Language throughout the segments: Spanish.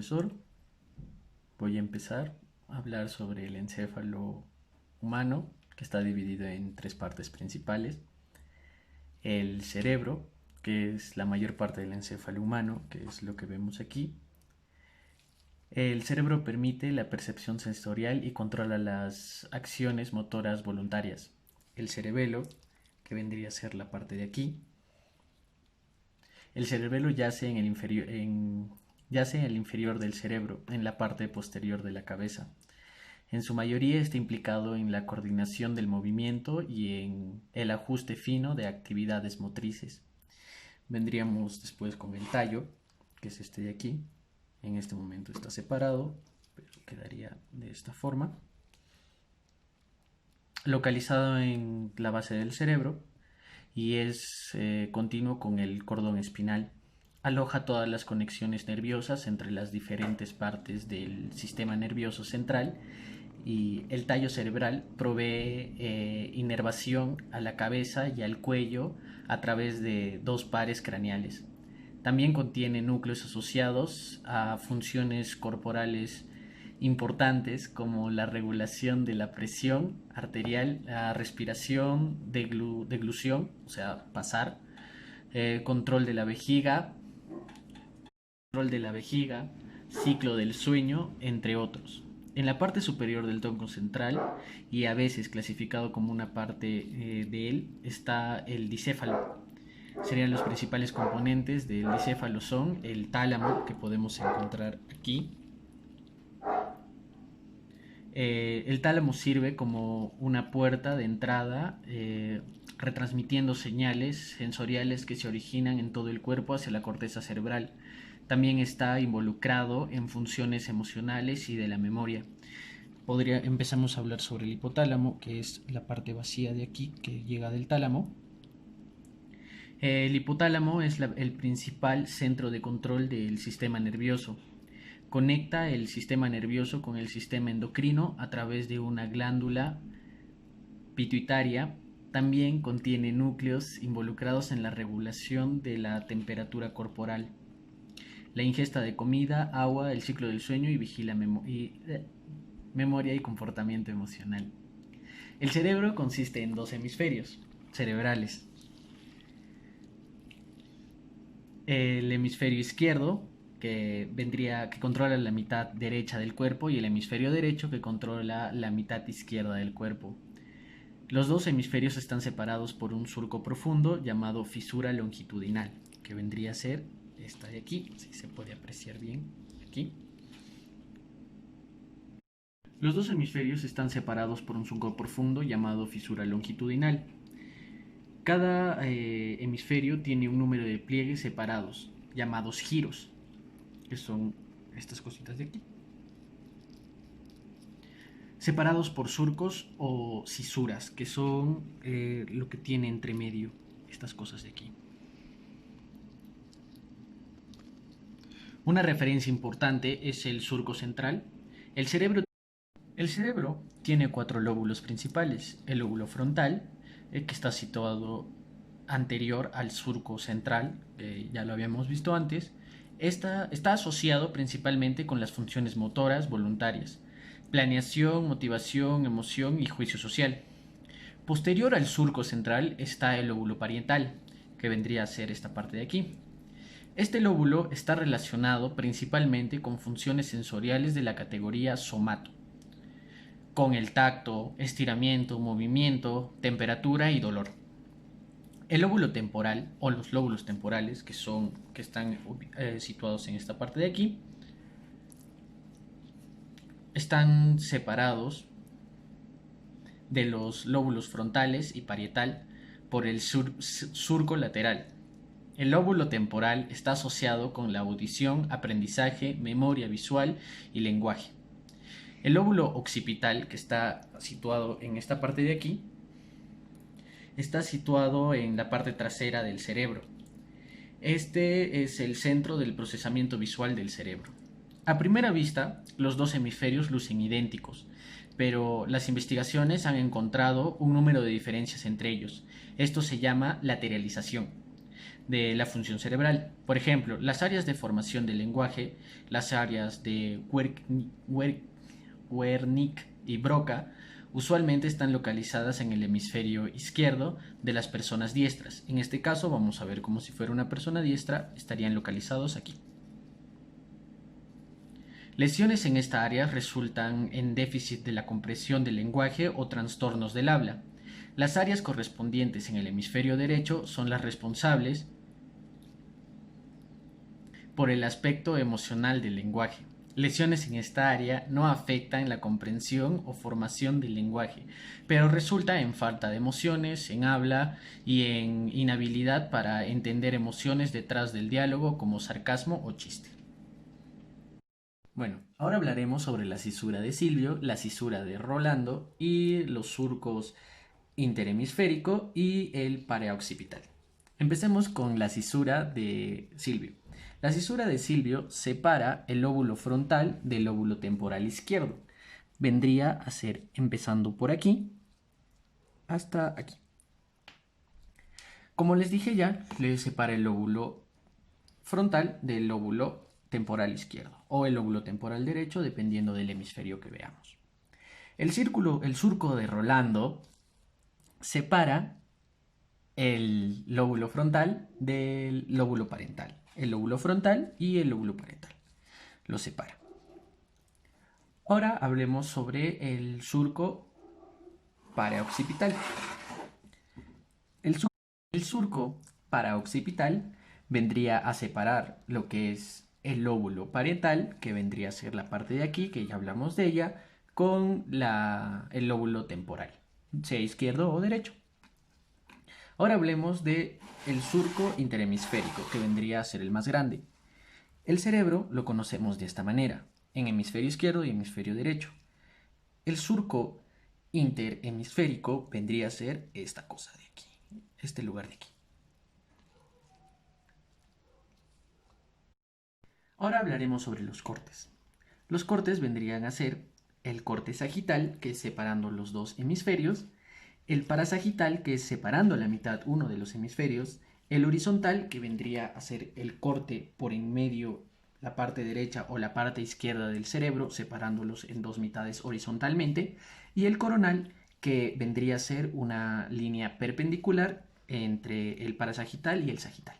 profesor. Voy a empezar a hablar sobre el encéfalo humano, que está dividido en tres partes principales. El cerebro, que es la mayor parte del encéfalo humano, que es lo que vemos aquí. El cerebro permite la percepción sensorial y controla las acciones motoras voluntarias. El cerebelo, que vendría a ser la parte de aquí. El cerebelo yace en el inferior del cerebro, en la parte posterior de la cabeza. En su mayoría está implicado en la coordinación del movimiento y en el ajuste fino de actividades motrices. Vendríamos después con el tallo, que es este de aquí. En este momento está separado, pero quedaría de esta forma. Localizado en la base del cerebro y es continuo con el cordón espinal. Aloja todas las conexiones nerviosas entre las diferentes partes del sistema nervioso central y el tallo cerebral provee inervación a la cabeza y al cuello a través de dos pares craneales. También contiene núcleos asociados a funciones corporales importantes como la regulación de la presión arterial, la respiración, deglución, o sea, pasar, control de la vejiga, ciclo del sueño, entre otros. En la parte superior del tronco central, y a veces clasificado como una parte de él, está el dicéfalo. Serían los principales componentes del dicéfalo son el tálamo, que podemos encontrar aquí. El tálamo sirve como una puerta de entrada, retransmitiendo señales sensoriales que se originan en todo el cuerpo hacia la corteza cerebral. También está involucrado en funciones emocionales y de la memoria. Empezamos a hablar sobre el hipotálamo, que es la parte vacía de aquí que llega del tálamo. El hipotálamo es el principal centro de control del sistema nervioso. Conecta el sistema nervioso con el sistema endocrino a través de una glándula pituitaria. También contiene núcleos involucrados en la regulación de la temperatura corporal, la ingesta de comida, agua, el ciclo del sueño y vigila memoria y comportamiento emocional. El cerebro consiste en dos hemisferios cerebrales. El hemisferio izquierdo, que controla la mitad derecha del cuerpo, y el hemisferio derecho, que controla la mitad izquierda del cuerpo. Los dos hemisferios están separados por un surco profundo llamado fisura longitudinal, que vendría a ser esta de aquí, si se puede apreciar bien aquí. Los dos hemisferios están separados por un surco profundo llamado fisura longitudinal. Cada hemisferio tiene un número de pliegues separados, llamados giros, que son estas cositas de aquí, separados por surcos o cisuras, que son lo que tiene entre medio estas cosas de aquí. Una referencia importante es el surco central. El cerebro tiene 4 lóbulos principales. El lóbulo frontal, que está situado anterior al surco central, ya lo habíamos visto antes. Está asociado principalmente con las funciones motoras voluntarias, planeación, motivación, emoción y juicio social. Posterior al surco central está el lóbulo parietal, que vendría a ser esta parte de aquí. Este lóbulo está relacionado principalmente con funciones sensoriales de la categoría somato, con el tacto, estiramiento, movimiento, temperatura y dolor. El lóbulo temporal, o los lóbulos temporales, que están situados en esta parte de aquí, están separados de los lóbulos frontales y parietal por el surco lateral. El lóbulo temporal está asociado con la audición, aprendizaje, memoria visual y lenguaje. El lóbulo occipital, que está situado en esta parte de aquí, está situado en la parte trasera del cerebro. Este es el centro del procesamiento visual del cerebro. A primera vista, los dos hemisferios lucen idénticos, pero las investigaciones han encontrado un número de diferencias entre ellos. Esto se llama lateralización. de la función cerebral. Por ejemplo, las áreas de formación del lenguaje, las áreas de Wernicke y Broca, usualmente están localizadas en el hemisferio izquierdo de las personas diestras. En este caso vamos a ver como si fuera una persona diestra, estarían localizados aquí. Lesiones en esta área resultan en déficit de la compresión del lenguaje o trastornos del habla. Las áreas correspondientes en el hemisferio derecho son las responsables por el aspecto emocional del lenguaje. Lesiones en esta área no afectan la comprensión o formación del lenguaje, pero resulta en falta de emociones, en habla y en inhabilidad para entender emociones detrás del diálogo como sarcasmo o chiste. Bueno, ahora hablaremos sobre la cisura de Silvio, la cisura de Rolando y los surcos interhemisférico y el paraoccipital. Empecemos con la cisura de Silvio. La cisura de Silvio separa el lóbulo frontal del lóbulo temporal izquierdo. Vendría a ser empezando por aquí hasta aquí. Como les dije ya, le separa el lóbulo frontal del lóbulo temporal izquierdo o el lóbulo temporal derecho, dependiendo del hemisferio que veamos. El surco de Rolando separa el lóbulo frontal del lóbulo parental. El lóbulo frontal y el lóbulo parental. Lo separa. Ahora hablemos sobre el surco paraoccipital. El surco paraoccipital vendría a separar lo que es el lóbulo parietal, que vendría a ser la parte de aquí, que ya hablamos de ella, con el lóbulo temporal, sea izquierdo o derecho. Ahora hablemos del surco interhemisférico, que vendría a ser el más grande. El cerebro lo conocemos de esta manera, en hemisferio izquierdo y hemisferio derecho. El surco interhemisférico vendría a ser esta cosa de aquí, este lugar de aquí. Ahora hablaremos sobre los cortes. Los cortes vendrían a ser el corte sagital, que es separando los dos hemisferios, el parasagital, que es separando la mitad uno de los hemisferios, el horizontal, que vendría a ser el corte por en medio, la parte derecha o la parte izquierda del cerebro, separándolos en dos mitades horizontalmente, y el coronal, que vendría a ser una línea perpendicular entre el parasagital y el sagital.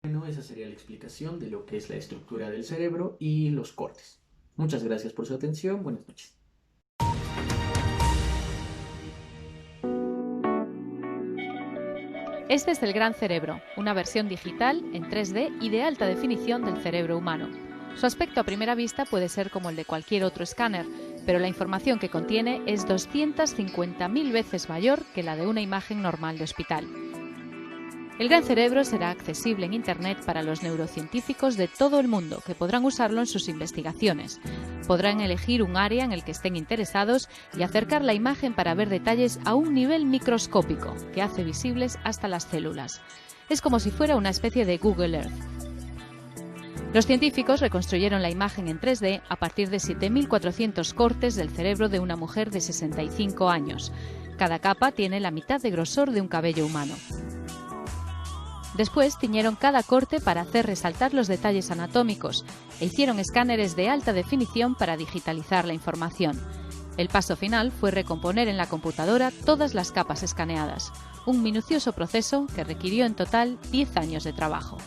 Bueno, esa sería la explicación de lo que es la estructura del cerebro y los cortes. Muchas gracias por su atención. Buenas noches. Este es el Gran Cerebro, una versión digital en 3D y de alta definición del cerebro humano. Su aspecto a primera vista puede ser como el de cualquier otro escáner, pero la información que contiene es 250.000 veces mayor que la de una imagen normal de hospital. El Gran Cerebro será accesible en Internet para los neurocientíficos de todo el mundo, que podrán usarlo en sus investigaciones. Podrán elegir un área en el que estén interesados y acercar la imagen para ver detalles a un nivel microscópico, que hace visibles hasta las células. Es como si fuera una especie de Google Earth. Los científicos reconstruyeron la imagen en 3D a partir de 7.400 cortes del cerebro de una mujer de 65 años. Cada capa tiene la mitad de grosor de un cabello humano. Después tiñeron cada corte para hacer resaltar los detalles anatómicos e hicieron escáneres de alta definición para digitalizar la información. El paso final fue recomponer en la computadora todas las capas escaneadas, un minucioso proceso que requirió en total 10 años de trabajo.